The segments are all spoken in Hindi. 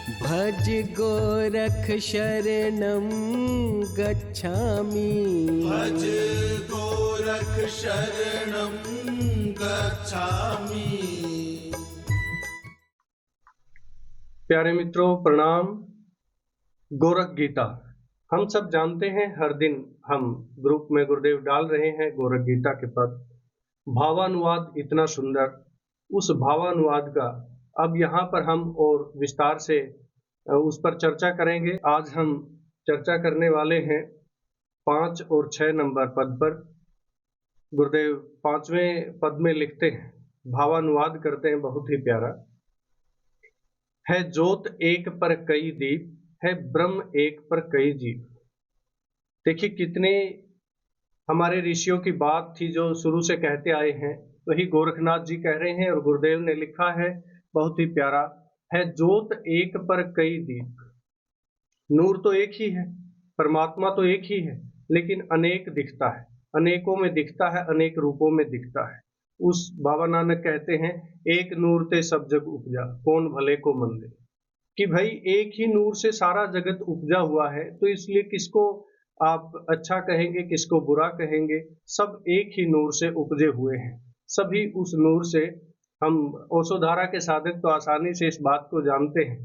भज गोरख शरणं गच्छामि। भज गोरख शरणं गच्छामि। प्यारे मित्रों प्रणाम। गोरख गीता हम सब जानते हैं, हर दिन हम ग्रुप में गुरुदेव डाल रहे हैं गोरख गीता के पद। भावानुवाद इतना सुंदर, उस भावानुवाद का अब यहाँ पर हम और विस्तार से उस पर चर्चा करेंगे। आज हम चर्चा करने वाले हैं 5 और 6 नंबर पद पर। गुरुदेव 5वें पद में लिखते हैं, भावानुवाद करते हैं बहुत ही प्यारा। है ज्योत एक पर कई दीप, है ब्रह्म एक पर कई जीव। देखिए कितने हमारे ऋषियों की बात थी जो शुरू से कहते आए हैं, वही गोरखनाथ जी कह रहे हैं और गुरुदेव ने लिखा है बहुत ही प्यारा। है ज्योत एक पर कई दीप। नूर तो एक ही है, परमात्मा तो एक ही है, लेकिन अनेक दिखता है, अनेकों में दिखता है, अनेक रूपों में दिखता है। उस बाबा नानक कहते हैं, एक नूर ते सब जग उपजा, कौन भले को मंदे। कि भाई एक ही नूर से सारा जगत उपजा हुआ है, तो इसलिए किसको आप अच्छा कहेंगे, किसको बुरा कहेंगे। सब एक ही नूर से उपजे हुए हैं, सभी उस नूर से। हम ओशोधारा के साधक तो आसानी से इस बात को जानते हैं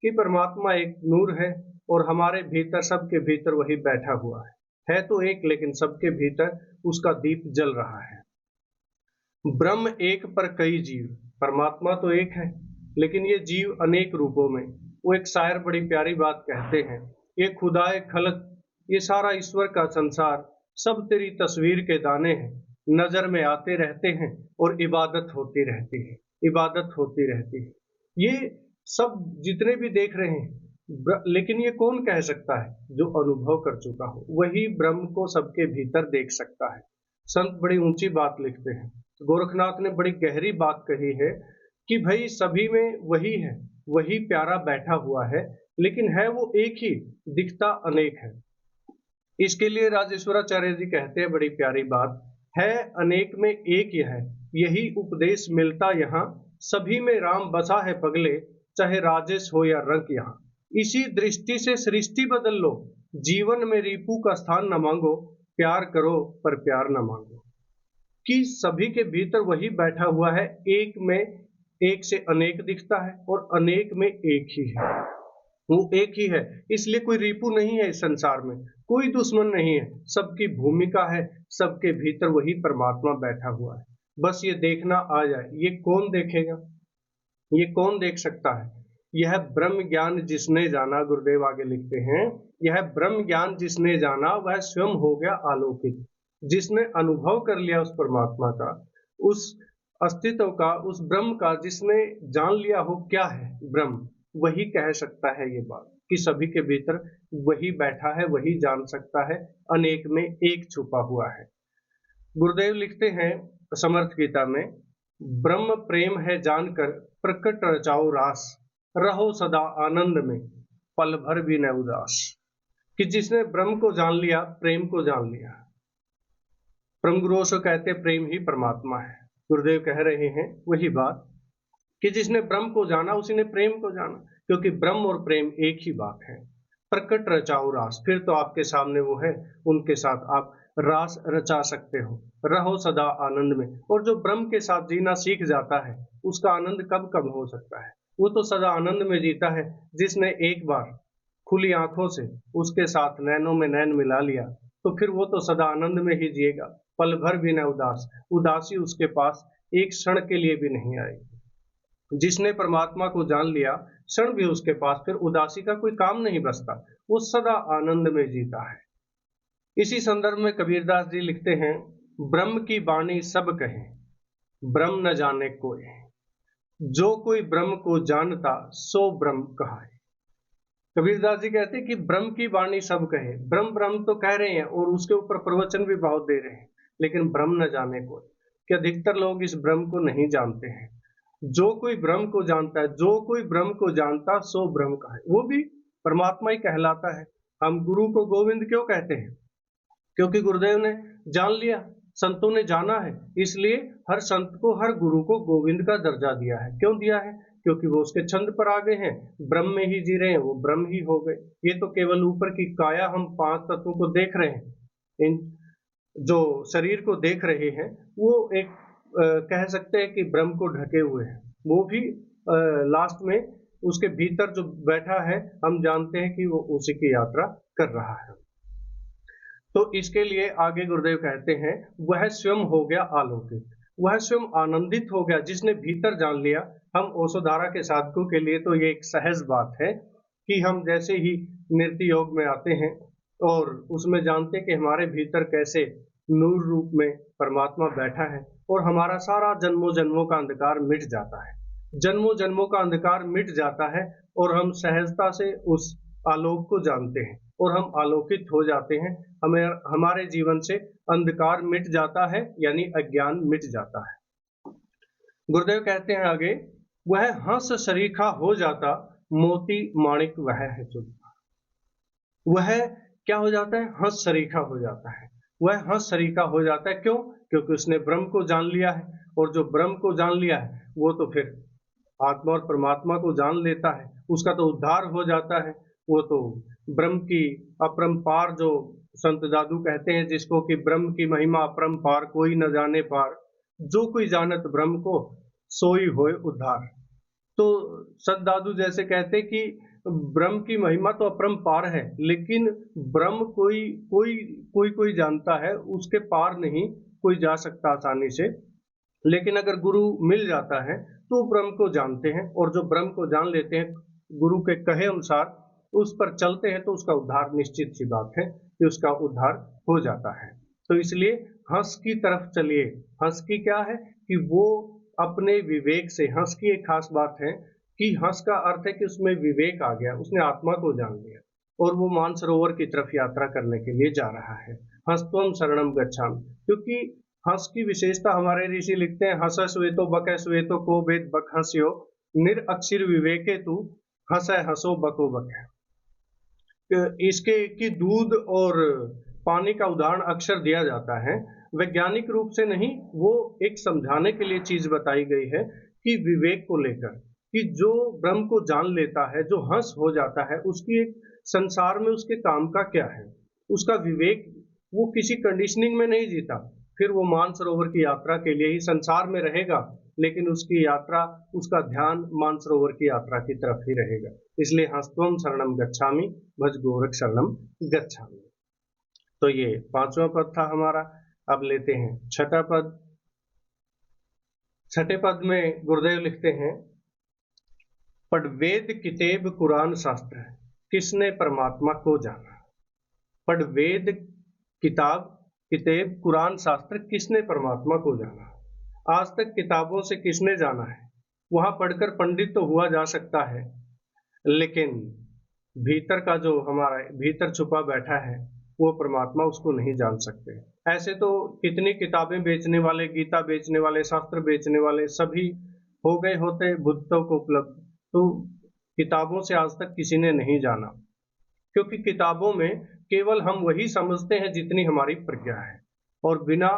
कि परमात्मा एक नूर है और हमारे भीतर, सबके भीतर वही बैठा हुआ है तो एक, लेकिन सबके भीतर उसका दीप जल रहा है। ब्रह्म एक पर कई जीव, परमात्मा तो एक है, लेकिन ये जीव अनेक रूपों में। वो एक शायर बड़ी प्यारी बात कहते हैं, ये खुदाए खलक, ये सारा ईश्वर का संसार सब तेरी तस्वीर के दाने हैं, नजर में आते रहते हैं और इबादत होती रहती है, इबादत होती रहती है। ये सब जितने भी देख रहे हैं, लेकिन ये कौन कह सकता है? जो अनुभव कर चुका हो, वही ब्रह्म को सबके भीतर देख सकता है। संत बड़ी ऊंची बात लिखते हैं, गोरखनाथ ने बड़ी गहरी बात कही है कि भाई सभी में वही है, वही प्यारा बैठा हुआ है, लेकिन है वो एक ही, दिखता अनेक है। इसके लिए राजेश्वराचार्य जी कहते हैं बड़ी प्यारी बात, है अनेक में एक यह है, यही उपदेश मिलता यहाँ, सभी में राम बसा है पगले, चाहे राजेश हो या रंक यहाँ। इसी दृष्टि से सृष्टि बदल लो, जीवन में रिपू का स्थान न मांगो, प्यार करो पर प्यार न मांगो। कि सभी के भीतर वही बैठा हुआ है, एक में एक से अनेक दिखता है और अनेक में एक ही है, वो एक ही है। इसलिए कोई रिपू नहीं है इस संसार में, कोई दुश्मन नहीं है, सबकी भूमिका है, सबके भीतर वही परमात्मा बैठा हुआ है। बस ये देखना आ जाए। ये कौन देखेगा, ये कौन देख सकता है? यह ब्रह्म ज्ञान जिसने जाना, गुरुदेव आगे लिखते हैं, यह ब्रह्म ज्ञान जिसने जाना वह स्वयं हो गया आलोकित। जिसने अनुभव कर लिया उस परमात्मा का, उस अस्तित्व का, उस ब्रह्म का, जिसने जान लिया हो क्या है ब्रह्म, वही कह सकता है ये बात कि सभी के भीतर वही बैठा है, वही जान सकता है, अनेक में एक छुपा हुआ है। गुरुदेव लिखते हैं समर्थ गीता में, ब्रह्म प्रेम है जानकर प्रकट रचाओ रास, रहो सदा आनंद में पल भर भी न उदास। कि जिसने ब्रह्म को जान लिया, प्रेम को जान लिया। परम गुरु से कहते प्रेम ही परमात्मा है। गुरुदेव कह रहे हैं वही बात कि जिसने ब्रह्म को जाना उसी ने प्रेम को जाना, क्योंकि ब्रह्म और प्रेम एक ही बात है। प्रकट रचाओ रास, फिर तो आपके सामने वो है, उनके साथ आप रास रचा सकते हो। रहो सदा आनंद में, और जो ब्रह्म के साथ जीना सीख जाता है उसका आनंद कब कम हो सकता है? वो तो सदा आनंद में जीता है। जिसने एक बार खुली आंखों से उसके साथ नैनों में नैन मिला लिया, तो फिर वो तो सदा आनंद में ही जिएगा, पल भर भी न उदास। उदासी उसके पास एक क्षण के लिए भी नहीं आएगी। जिसने परमात्मा को जान लिया, क्षण भी उसके पास फिर उदासी का कोई काम नहीं बचता, वो सदा आनंद में जीता है। इसी संदर्भ में कबीरदास जी लिखते हैं, ब्रह्म की वाणी सब कहे, ब्रह्म न जाने कोई, जो कोई ब्रह्म को जानता सो ब्रह्म कहाए। कबीरदास जी कहते हैं कि ब्रह्म की वाणी सब कहे। ब्रह्म ब्रह्म तो कह रहे हैं और उसके ऊपर प्रवचन भी बहुत दे रहे हैं, लेकिन ब्रह्म न जाने कोई, कि अधिकतर लोग इस ब्रह्म को नहीं जानते हैं। जो कोई ब्रह्म को जानता है, जो कोई ब्रह्म को जानता सो ब्रह्म कहाए, वो भी परमात्मा ही कहलाता है। हम गुरु को गोविंद क्यों कहते हैं? क्योंकि गुरुदेव ने जान लिया, संतों ने जाना है, इसलिए हर संत को, हर गुरु को गोविंद का दर्जा दिया है। क्यों दिया है? क्योंकि वो उसके छंद पर आ गए हैं, ब्रह्म में ही जी रहे हैं, वो ब्रह्म ही हो गए। ये तो केवल ऊपर की काया, हम 5 तत्वों को देख रहे हैं, इन जो शरीर को देख रहे हैं वो एक कह सकते हैं कि ब्रह्म को ढके हुए हैं। वो भी लास्ट में उसके भीतर जो बैठा है, हम जानते हैं कि वो उसी की यात्रा कर रहा है। तो इसके लिए आगे गुरुदेव कहते हैं, वह स्वयं हो गया आलोकित, वह स्वयं आनंदित हो गया जिसने भीतर जान लिया। हम ओशोधारा के साधकों के लिए तो ये एक सहज बात है कि हम जैसे ही नृत्य योग में आते हैं और उसमें जानते कि हमारे भीतर कैसे नूर रूप में परमात्मा बैठा है और हमारा सारा जन्मों जन्मों का अंधकार मिट जाता है, जन्मों जन्मों का अंधकार मिट जाता है और हम सहजता से उस आलोक को जानते हैं और हम आलोकित हो जाते हैं। हमें हमारे जीवन से अंधकार मिट जाता है, यानी अज्ञान मिट जाता है। गुरुदेव कहते हैं आगे, वह हंस सरीखा हो जाता, मोती माणिक वह है चुनता। वह क्या हो जाता है? हंस सरीखा हो जाता है। वह हंस सरीखा हो जाता है, क्यों? क्योंकि उसने ब्रह्म को जान लिया है, और जो ब्रह्म को जान लिया है वो तो फिर आत्मा और परमात्मा को जान लेता है, उसका तो उद्धार हो जाता है। वो तो ब्रह्म की अपरंपार, जो संत दादू कहते हैं जिसको कि ब्रह्म की महिमा अपरंपार, कोई न जाने पार, जो कोई जानत ब्रह्म को सोई होए उद्धार। तो संत दादू जैसे कहते कि ब्रह्म की महिमा तो अपरंपार है, लेकिन ब्रह्म कोई जानता है, उसके पार नहीं कोई जा सकता आसानी से। लेकिन अगर गुरु मिल जाता है तो ब्रह्म को जानते हैं, और जो ब्रह्म को जान लेते हैं, गुरु के कहे अनुसार उस पर चलते हैं, तो उसका उद्धार निश्चित सी बात है कि उसका उद्धार हो जाता है। तो इसलिए हंस की तरफ चलिए। हंस की क्या है कि वो अपने विवेक से, हंस की एक खास बात है कि हंस का अर्थ है कि उसमें विवेक आ गया, उसने आत्मा को जान लिया और वो मानसरोवर की तरफ यात्रा करने के लिए जा रहा है। हंसत्वम शरणम गच्छामि, क्योंकि हंस की विशेषता हमारे ऋषि लिखते हैं, हंस श्वेतो बक श्वेतो को वेद बक हंस्यो निर अक्षर विवेके तू हंस हंसो बको बक। इसके कि दूध और पानी का उदाहरण अक्षर दिया जाता है, वैज्ञानिक रूप से नहीं, वो एक समझाने के लिए चीज बताई गई है कि विवेक को लेकर, कि जो ब्रह्म को जान लेता है, जो हंस हो जाता है, उसकी एक संसार में उसके काम का क्या है, उसका विवेक, वो किसी कंडीशनिंग में नहीं जीता, फिर वो मानसरोवर की यात्रा के लिए ही संसार में रहेगा, लेकिन उसकी यात्रा, उसका ध्यान मानसरोवर की यात्रा की तरफ ही रहेगा। इसलिए हंसत्वम शरणम गच्छामि, भज गोरख शरणम गच्छामि। तो ये 5वां पद था हमारा। अब लेते हैं 6ठा पद। 6ठे पद में गुरुदेव लिखते हैं, पढ़ वेद किताब कुरान शास्त्र, किसने परमात्मा को जाना। पढ़ वेद किताब कुरान शास्त्र, किसने परमात्मा को जाना। आज तक किताबों से किसने जाना है? वहां पढ़कर पंडित तो हुआ जा सकता है, लेकिन भीतर का जो हमारा भीतर छुपा बैठा है, वो परमात्मा, उसको नहीं जान सकते। ऐसे तो कितनी किताबें बेचने वाले, गीता बेचने वाले, शास्त्र बेचने वाले सभी हो गए होते बुद्धों को उपलब्ध, तो किताबों से आज तक किसी ने नहीं जाना, क्योंकि किताबों में केवल हम वही समझते हैं जितनी हमारी प्रज्ञा है, और बिना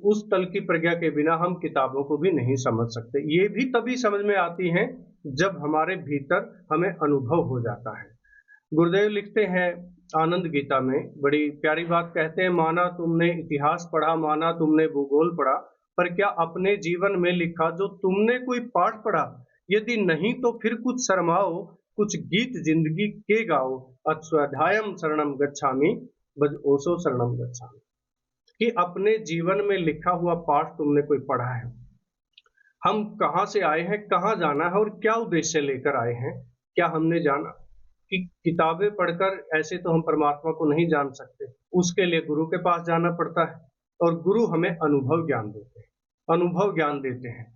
उस तल की प्रज्ञा के बिना हम किताबों को भी नहीं समझ सकते। ये भी तभी समझ में आती हैं जब हमारे भीतर हमें अनुभव हो जाता है। गुरुदेव लिखते हैं आनंद गीता में, बड़ी प्यारी बात कहते हैं, माना तुमने इतिहास पढ़ा, माना तुमने भूगोल पढ़ा, पर क्या अपने जीवन में लिखा जो तुमने कोई पाठ पढ़ा। यदि नहीं तो फिर कुछ शर्माओ, कुछ गीत जिंदगी के गाओ, अश्वाध्यायम शरणम गच्छामि, भज ओशो शरणम गच्छामि। कि अपने जीवन में लिखा हुआ पाठ तुमने कोई पढ़ा है, हम कहाँ से आए हैं, कहाँ जाना है और क्या उद्देश्य लेकर आए हैं, क्या हमने जाना। कि किताबें पढ़कर ऐसे तो हम परमात्मा को नहीं जान सकते, उसके लिए गुरु के पास जाना पड़ता है, और गुरु हमें अनुभव ज्ञान देते हैं, अनुभव ज्ञान देते हैं।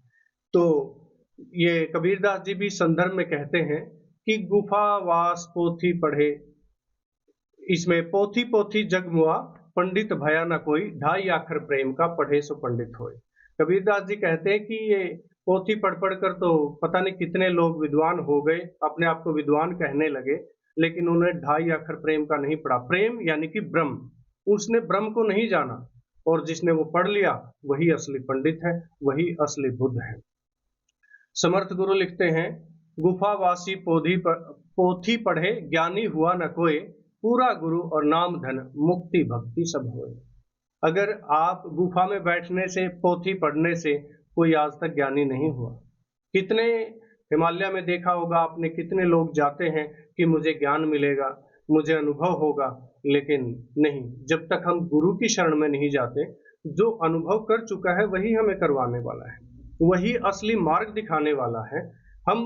तो ये कबीरदास जी भी संदर्भ में कहते हैं कि गुफा वास पोथी पढ़े, इसमें पोथी पोथी जग मुआ, पंडित भया न कोई, 2.5 अक्षर प्रेम का पढ़े सो पंडित होए। कबीरदास जी कहते हैं कि ये पोथी पढ़ पढ़ कर तो पता नहीं कितने लोग विद्वान हो गए, अपने आप को विद्वान कहने लगे, लेकिन उन्होंने 2.5 अक्षर प्रेम का नहीं पढ़ा। प्रेम यानी कि ब्रह्म, उसने ब्रह्म को नहीं जाना, और जिसने वो पढ़ लिया वही असली पंडित है, वही असली बुद्ध है। समर्थ गुरु लिखते हैं, गुफावासी पोथी पढ़े ज्ञानी हुआ न कोई, पूरा गुरु और नाम धन मुक्ति भक्ति सब होए। अगर आप गुफा में बैठने से, पोथी पढ़ने से कोई आज तक ज्ञानी नहीं हुआ। कितने हिमालय में देखा होगा आपने, कितने लोग जाते हैं कि मुझे ज्ञान मिलेगा, मुझे अनुभव होगा, लेकिन नहीं, जब तक हम गुरु की शरण में नहीं जाते, जो अनुभव कर चुका है वही हमें करवाने वाला है, वही असली मार्ग दिखाने वाला है। हम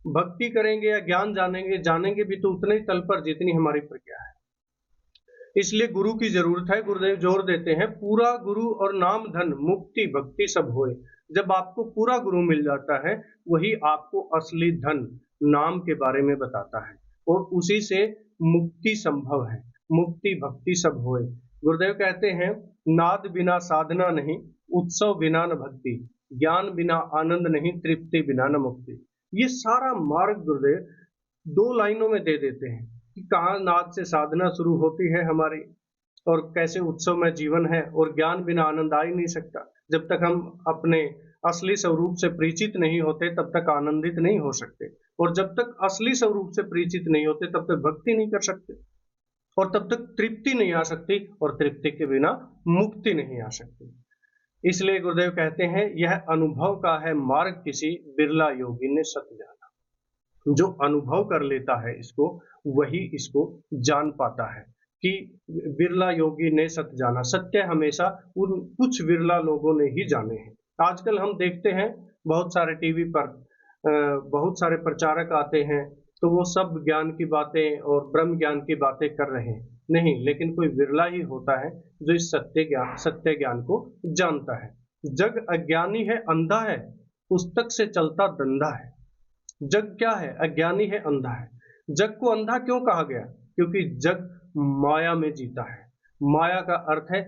भक्ति करेंगे या ज्ञान जानेंगे भी तो उतने ही तल पर जितनी हमारी प्रज्ञा है। इसलिए गुरु की जरूरत है। गुरुदेव जोर देते हैं, पूरा गुरु और नाम धन मुक्ति भक्ति सब होए। जब आपको पूरा गुरु मिल जाता है, वही आपको असली धन नाम के बारे में बताता है और उसी से मुक्ति संभव है। मुक्ति भक्ति सब होए। गुरुदेव कहते हैं, नाद बिना साधना नहीं, उत्सव बिना न भक्ति, ज्ञान बिना आनंद नहीं, तृप्ति बिना न मुक्ति। ये सारा मार्ग गुरुदेव 2 लाइनों में दे देते हैं कि कहाँ नाद से साधना शुरू होती है हमारी और कैसे उत्सव में जीवन है, और ज्ञान बिना आनंद आ ही नहीं सकता। जब तक हम अपने असली स्वरूप से परिचित नहीं होते तब तक आनंदित नहीं हो सकते, और जब तक असली स्वरूप से परिचित नहीं होते तब तक भक्ति नहीं कर सकते, और तब तक तृप्ति नहीं आ सकती, और तृप्ति के बिना मुक्ति नहीं आ सकती। इसलिए गुरुदेव कहते हैं, यह अनुभव का है मार्ग, किसी बिरला योगी ने सत जाना। जो अनुभव कर लेता है इसको, वही इसको जान पाता है कि बिरला योगी ने सत जाना। सत्य हमेशा उन कुछ बिरला लोगों ने ही जाने हैं। आजकल हम देखते हैं बहुत सारे टीवी पर बहुत सारे प्रचारक आते हैं, तो वो सब ज्ञान की बातें और ब्रह्म ज्ञान की बातें कर रहे हैं। नहीं, लेकिन कोई बिरला ही होता है जो इस सत्य ज्ञान को जानता है। जग अज्ञानी है, अंधा है, पुस्तक से चलता धंधा है। जग क्या है? अज्ञानी है, अंधा है। जग को अंधा क्यों कहा गया? क्योंकि जग माया में जीता है। माया का अर्थ है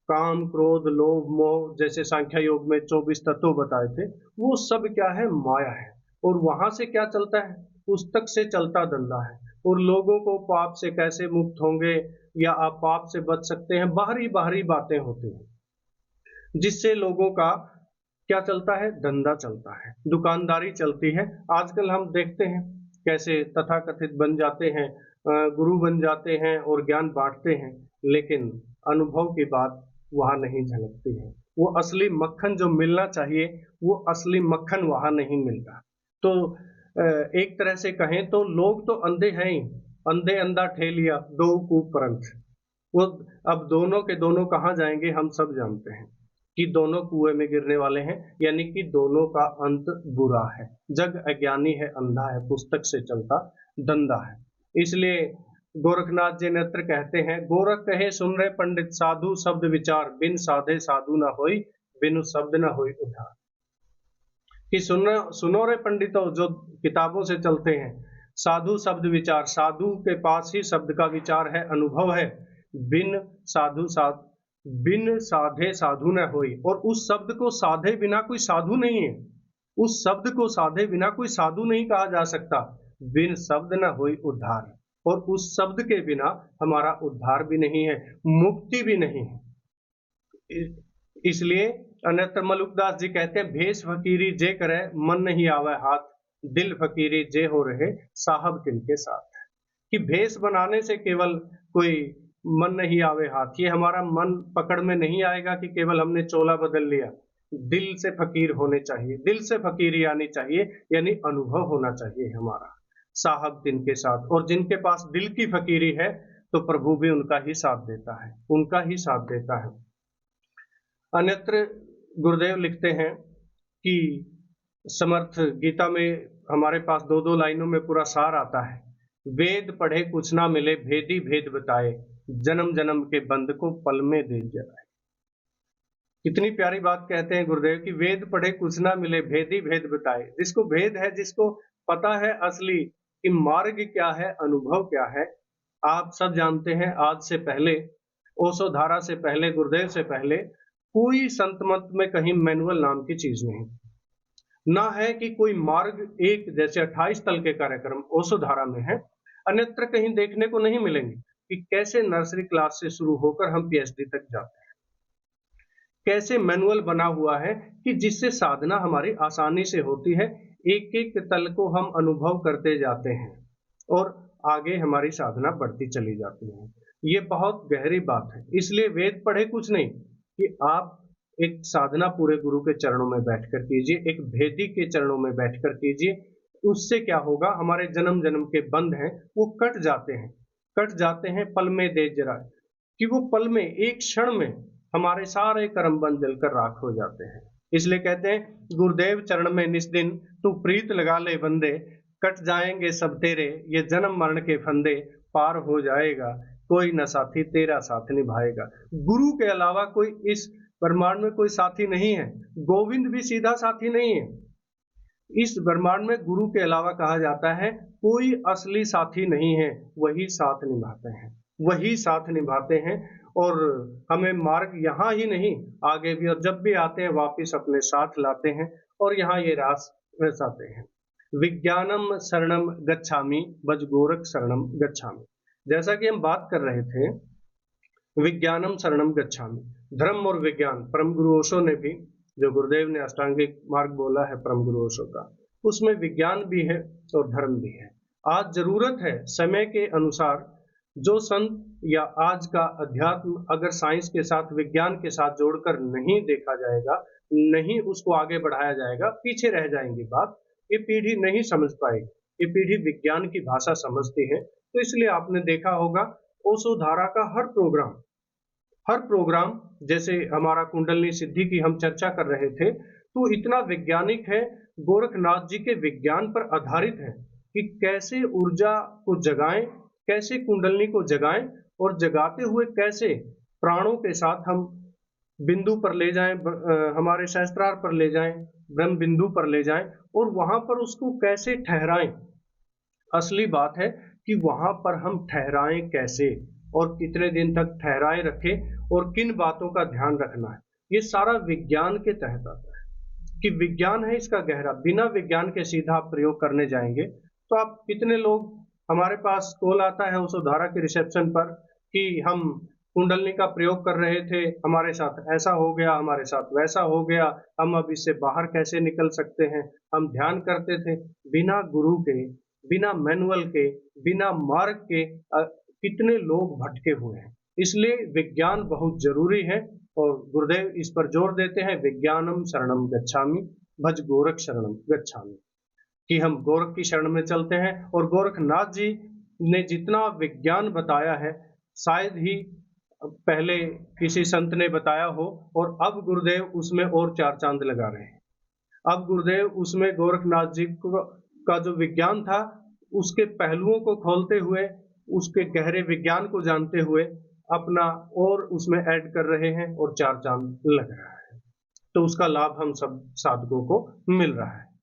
काम, क्रोध, लोभ, मोह, जैसे सांख्य योग में 24 तत्व बताए थे, वो सब क्या है? माया है। और वहां से क्या चलता है? पुस्तक से चलता धंधा है। और लोगों को पाप से कैसे मुक्त होंगे या आप पाप से बच सकते हैं, बाहरी बाहरी बातें होती हैं, जिससे लोगों का क्या चलता है? धंधा चलता है, दुकानदारी चलती है। आजकल हम देखते हैं कैसे तथाकथित बन जाते हैं, गुरु बन जाते हैं और ज्ञान बांटते हैं, लेकिन अनुभव की बात वहां नहीं झलकती है। वो असली मक्खन जो मिलना चाहिए, वो असली मक्खन वहां नहीं मिलता। तो एक तरह से कहें तो लोग तो अंधे हैं ही, अंधे अंधा ठेलिया दो कूप परंथ। वो अब दोनों के दोनों कहाँ जाएंगे हम सब जानते हैं कि दोनों कुएं में गिरने वाले हैं, यानी कि दोनों का अंत बुरा है। जग अज्ञानी है, अंधा है, पुस्तक से चलता धंधा है। इसलिए गोरखनाथ जी नेत्र कहते हैं, गोरख कहे सुन रहे पंडित, साधु शब्द विचार, बिन साधे साधु न होई, बिनु शब्द न होई उद्धार। कि सुनो रे पंडितों, जो किताबों से चलते हैं, साधु शब्द विचार, साधु के पास ही शब्द का विचार है, अनुभव है। बिन साधे साधु न होई, और उस शब्द को साधे बिना कोई साधु नहीं है। उस शब्द को साधे बिना कोई साधु नहीं कहा जा सकता। बिन शब्द न होई उद्धार, और उस शब्द के बिना हमारा उद्धार भी नहीं है, मुक्ति भी नहीं है। इसलिए अन्यत्र मलुकदास जी कहते हैं, भेष फकीरी जे करे मन नहीं आवे हाथ, दिल फकीरी जे हो रहे साहब तिनके साथ। कि भेष बनाने से केवल कोई मन नहीं आवे हाथ, ये हमारा मन पकड़ में नहीं आएगा कि केवल हमने चोला बदल लिया। दिल से फकीर होने चाहिए, दिल से फकीरी आनी चाहिए, यानी अनुभव होना चाहिए हमारा। साहब तिनके साथ, और जिनके पास दिल की फकीरी है तो प्रभु भी उनका ही साथ देता है, उनका ही साथ देता है। अन्यत्र गुरुदेव लिखते हैं कि समर्थ गीता में हमारे पास 2-2 लाइनों में पूरा सार आता है। वेद पढ़े कुछ ना मिले, भेदी भेद बताए, जन्म जन्म के बंध को पल में दे जलाए। कितनी प्यारी बात कहते हैं गुरुदेव कि वेद पढ़े कुछ ना मिले, भेदी भेद बताए। जिसको भेद है, जिसको पता है असली कि मार्ग क्या है, अनुभव क्या है, आप सब जानते हैं। आज से पहले, ओशो धारा से पहले, गुरुदेव से पहले कोई संत मत में कहीं मैनुअल नाम की चीज नहीं, ना है कि कोई मार्ग एक जैसे 28 तल के कार्यक्रम ओशो धारा में है, अन्यत्र कहीं देखने को नहीं मिलेंगे कि कैसे नर्सरी क्लास से शुरू होकर हम पीएचडी तक जाते हैं। कैसे मैनुअल बना हुआ है कि जिससे साधना हमारी आसानी से होती है। एक एक तल को हम अनुभव करते जाते हैं और आगे हमारी साधना बढ़ती चली जाती है। ये बहुत गहरी बात है। इसलिए वेद पढ़े कुछ नहीं कि आप एक साधना पूरे गुरु के चरणों में बैठकर कीजिए, एक भेदी के चरणों में बैठकर कीजिए। उससे क्या होगा, हमारे जन्म जन्म के बंध हैं वो कट जाते हैं पल में दे जरा, कि वो पल में एक क्षण में हमारे सारे कर्म बंध जलकर राख हो जाते हैं। इसलिए कहते हैं गुरुदेव चरण में निस दिन तू प्रीत लगा ले बंदे, कट जाएंगे सब तेरे ये जन्म मरण के फंदे, पार हो जाएगा कोई न साथी तेरा साथ निभाएगा। गुरु के अलावा कोई इस ब्रह्मांड में कोई साथी नहीं है। गोविंद भी सीधा साथी नहीं है। इस ब्रह्मांड में गुरु के अलावा कहा जाता है कोई असली साथी नहीं है, वही साथ निभाते हैं और हमें मार्ग यहाँ ही नहीं आगे भी, और जब भी आते हैं वापिस अपने साथ लाते हैं और यहाँ ये रास रचाते हैं। विज्ञानम शरणम गच्छामि भज गोरख शरणम गच्छामि। जैसा कि हम बात कर रहे थे विज्ञानम शरणम गच्छामि, धर्म और विज्ञान, परम गुरु ओशो ने भी, जो गुरुदेव ने अष्टांगिक मार्ग बोला है परम गुरु ओशो का, उसमें विज्ञान भी है और धर्म भी है। आज जरूरत है समय के अनुसार जो संत या आज का अध्यात्म अगर साइंस के साथ विज्ञान के साथ जोड़कर नहीं देखा जाएगा, नहीं उसको आगे बढ़ाया जाएगा, पीछे रह जाएंगी बात, ये पीढ़ी नहीं समझ पाएगी। ये पीढ़ी विज्ञान की भाषा समझती है। तो इसलिए आपने देखा होगा ओशो धारा का हर प्रोग्राम जैसे हमारा कुंडलनी सिद्धि की हम चर्चा कर रहे थे, तो इतना वैज्ञानिक है, गोरखनाथ जी के विज्ञान पर आधारित है कि कैसे ऊर्जा को जगाएं, कैसे कुंडलनी को जगाएं और जगाते हुए कैसे प्राणों के साथ हम बिंदु पर ले जाएं, हमारे सहस्त्रार पर ले जाएं, ब्रह्म बिंदु पर ले जाएं और वहां पर उसको कैसे ठहराएं। असली बात है कि वहां पर हम ठहराएं कैसे और कितने दिन तक ठहराए रखें और किन बातों का ध्यान रखना है। ये सारा विज्ञान के तहत आता है कि विज्ञान है इसका गहरा। बिना विज्ञान के सीधा आप प्रयोग करने जाएंगे तो आप कितने लोग, हमारे पास कॉल आता है उस धारा के रिसेप्शन पर कि हम कुंडलनी का प्रयोग कर रहे थे, हमारे साथ ऐसा हो गया, हमारे साथ वैसा हो गया, हम अब इससे बाहर कैसे निकल सकते हैं। हम ध्यान करते थे बिना गुरु के, बिना मैनुअल के, बिना मार्ग के, कितने लोग भटके हुए हैं। इसलिए विज्ञान बहुत जरूरी है और गुरुदेव इस पर जोर देते हैं, विज्ञानम शरणम गच्छामि भज गोरख शरणम गच्छामि, कि हम गोरख की शरण में चलते हैं। और गोरखनाथ जी ने जितना विज्ञान बताया है शायद ही पहले किसी संत ने बताया हो, और अब गुरुदेव उसमें और चार चांद लगा रहे हैं। अब गुरुदेव उसमें गोरखनाथ जी का जो विज्ञान था उसके पहलुओं को खोलते हुए, उसके गहरे विज्ञान को जानते हुए अपना और उसमें ऐड कर रहे हैं और चार चांद लग रहा है। तो उसका लाभ हम सब साधकों को मिल रहा है।